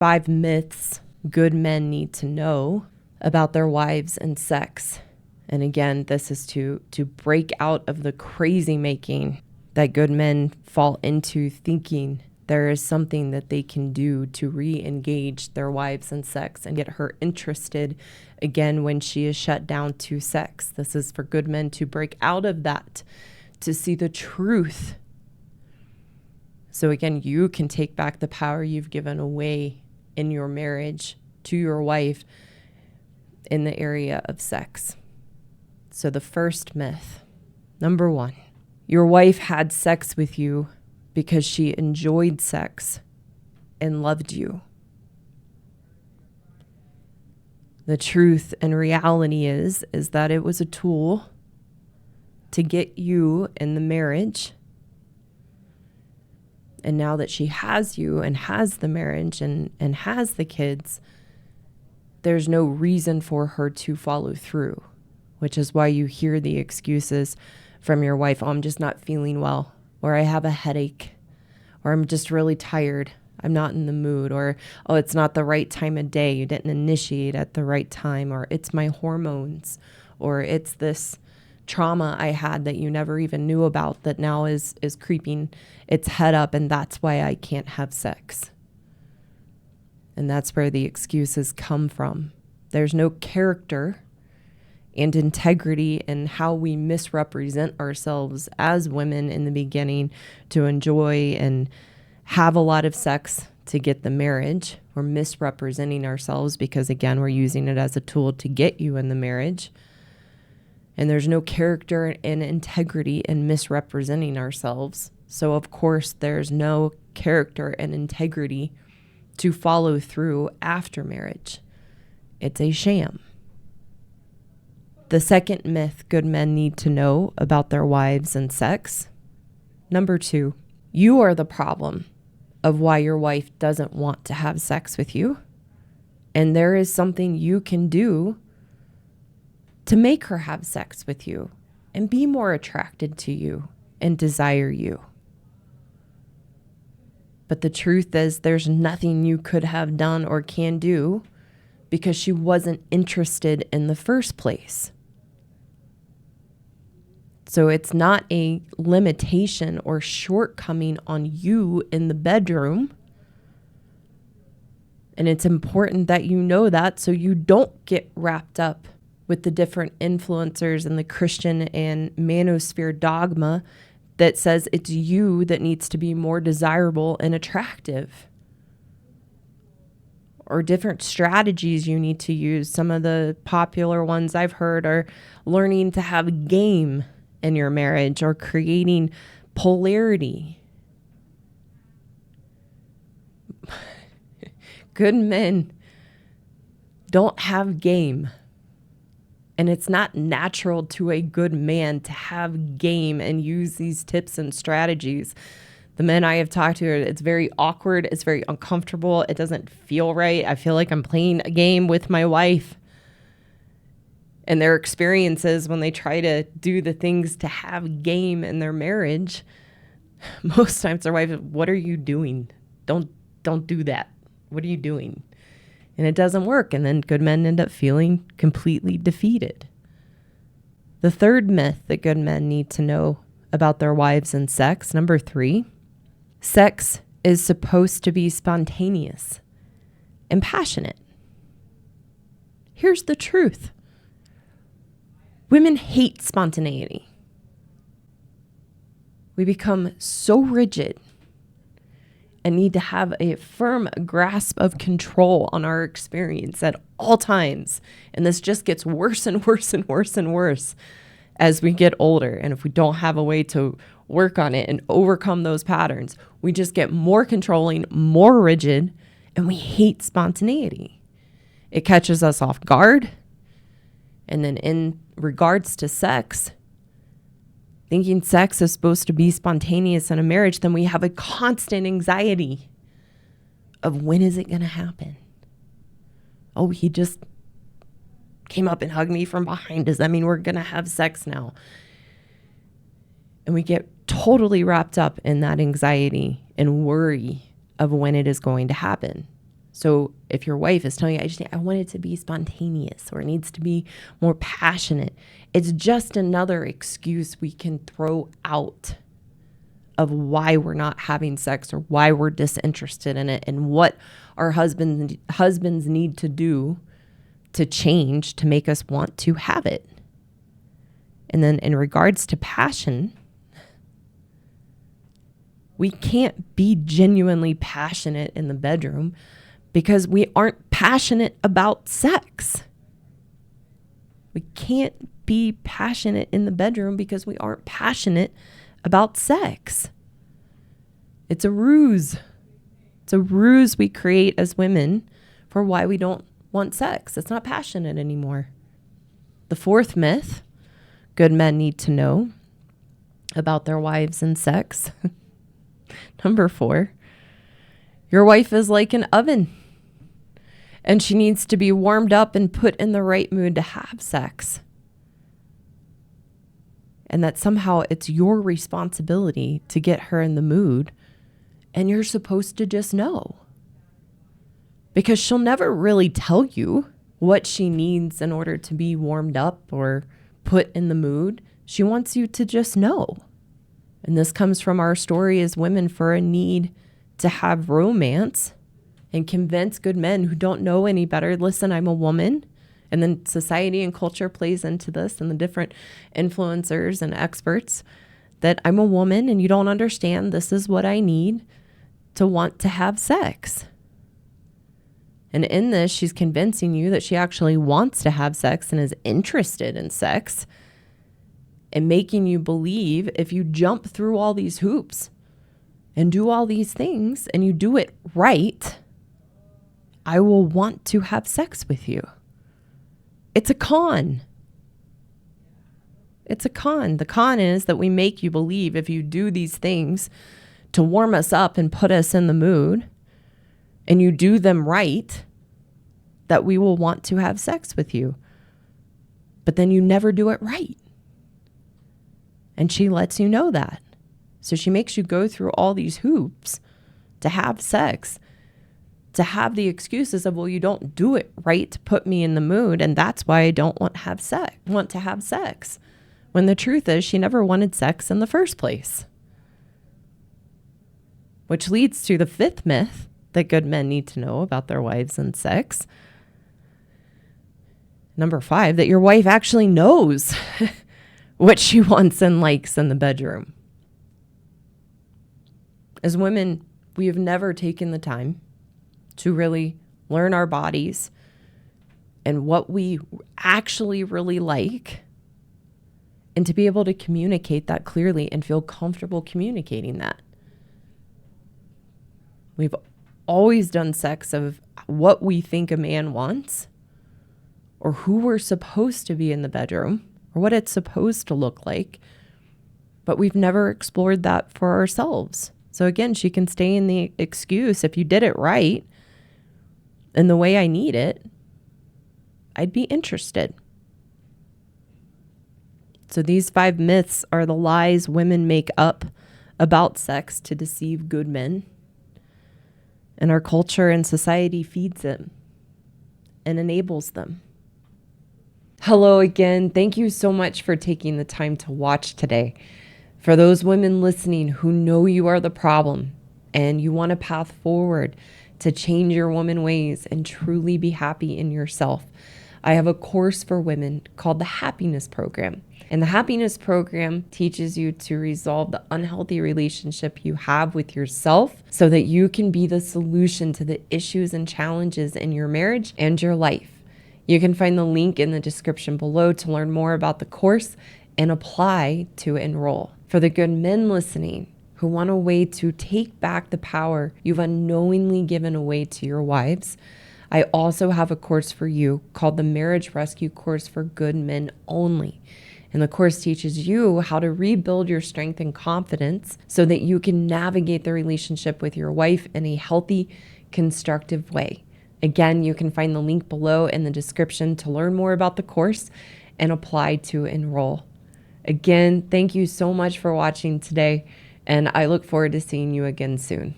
5 myths good men need to know about their wives and sex. And again, this is to break out of the crazy making that good men fall into, thinking there is something that they can do to re-engage their wives in sex and get her interested again when she is shut down to sex. This is for good men to break out of that, to see the truth. So again, you can take back the power you've given away in your marriage to your wife in the area of sex. So the first myth, number 1, your wife had sex with you because she enjoyed sex and loved you. The truth and reality is that it was a tool to get you in the marriage. And now that she has you and has the marriage and has the kids, there's no reason for her to follow through, which is why you hear the excuses from your wife. Oh, I'm just not feeling well, or I have a headache, or I'm just really tired. I'm not in the mood, or, oh, it's not the right time of day. You didn't initiate at the right time, or it's my hormones, or it's this trauma I had that you never even knew about that now is creeping its head up, and that's why I can't have sex. And that's where the excuses come from. There's no character and integrity in how we misrepresent ourselves as women in the beginning to enjoy and have a lot of sex to get the marriage. We're misrepresenting ourselves because, again, we're using it as a tool to get you in the marriage. And there's no character and integrity in misrepresenting ourselves. So, of course, there's no character and integrity to follow through after marriage. It's a sham. The second myth good men need to know about their wives and sex. Number 2, you are the problem of why your wife doesn't want to have sex with you. And there is something you can do to make her have sex with you and be more attracted to you and desire you. But the truth is there's nothing you could have done or can do because she wasn't interested in the first place. So it's not a limitation or shortcoming on you in the bedroom. And it's important that you know that so you don't get wrapped up with the different influencers and the Christian and manosphere dogma that says it's you that needs to be more desirable and attractive. Or different strategies you need to use. Some of the popular ones I've heard are learning to have game in your marriage or creating polarity. Good men don't have game. And it's not natural to a good man to have game and use these tips and strategies. The men I have talked to, it's very awkward. It's very uncomfortable. It doesn't feel right. I feel like I'm playing a game with my wife. And their experiences when they try to do the things to have game in their marriage, most times their wife is, what are you doing? Don't do that. What are you doing? And it doesn't work. And then good men end up feeling completely defeated. The third myth that good men need to know about their wives and sex, number 3, sex is supposed to be spontaneous and passionate. Here's the truth. Women hate spontaneity. We become so rigid and need to have a firm grasp of control on our experience at all times. And this just gets worse and worse and worse and worse as we get older. And if we don't have a way to work on it and overcome those patterns, we just get more controlling, more rigid, and we hate spontaneity. It catches us off guard. And then in regards to sex, thinking sex is supposed to be spontaneous in a marriage, then we have a constant anxiety of when is it going to happen? Oh, he just came up and hugged me from behind. Does that mean we're going to have sex now? And we get totally wrapped up in that anxiety and worry of when it is going to happen. So if your wife is telling you, I want it to be spontaneous or it needs to be more passionate, it's just another excuse we can throw out of why we're not having sex or why we're disinterested in it and what our husbands need to do to change to make us want to have it. And then in regards to passion, we can't be genuinely passionate in the bedroom because we aren't passionate about sex. We can't be passionate in the bedroom because we aren't passionate about sex. It's a ruse. It's a ruse we create as women for why we don't want sex. It's not passionate anymore. The fourth myth good men need to know about their wives and sex. Number 4, your wife is like an oven and she needs to be warmed up and put in the right mood to have sex. And that somehow it's your responsibility to get her in the mood and you're supposed to just know. Because she'll never really tell you what she needs in order to be warmed up or put in the mood. She wants you to just know. And this comes from our story as women for a need to have romance and convince good men who don't know any better. Listen, I'm a woman. And then society and culture plays into this and the different influencers and experts that I'm a woman and you don't understand. This is what I need to want to have sex. And in this, she's convincing you that she actually wants to have sex and is interested in sex and making you believe if you jump through all these hoops and do all these things and you do it right, I will want to have sex with you. It's a con. It's a con. The con is that we make you believe if you do these things to warm us up and put us in the mood and you do them right, that we will want to have sex with you. But then you never do it right. And she lets you know that. So she makes you go through all these hoops to have sex, to have the excuses of, well, you don't do it right to put me in the mood. And that's why I don't want to have sex. When the truth is she never wanted sex in the first place. Which leads to the 5th myth that good men need to know about their wives and sex. Number 5, that your wife actually knows what she wants and likes in the bedroom. As women, we have never taken the time to really learn our bodies and what we actually really like, and to be able to communicate that clearly and feel comfortable communicating that. We've always done sex of what we think a man wants or who we're supposed to be in the bedroom or what it's supposed to look like, but we've never explored that for ourselves. So again, she can stay in the excuse, if you did it right and the way I need it, I'd be interested. So these 5 myths are the lies women make up about sex to deceive good men. And our culture and society feeds them and enables them. Hello again. Thank you so much for taking the time to watch today. For those women listening who know you are the problem and you want a path forward to change your woman ways and truly be happy in yourself, I have a course for women called the Happiness Program. And the Happiness Program teaches you to resolve the unhealthy relationship you have with yourself so that you can be the solution to the issues and challenges in your marriage and your life. You can find the link in the description below to learn more about the course and apply to enroll. For the good men listening who want a way to take back the power you've unknowingly given away to your wives, I also have a course for you called the Marriage Rescue Course for Good Men Only. And the course teaches you how to rebuild your strength and confidence so that you can navigate the relationship with your wife in a healthy, constructive way. Again, you can find the link below in the description to learn more about the course and apply to enroll. Again, thank you so much for watching today, and I look forward to seeing you again soon.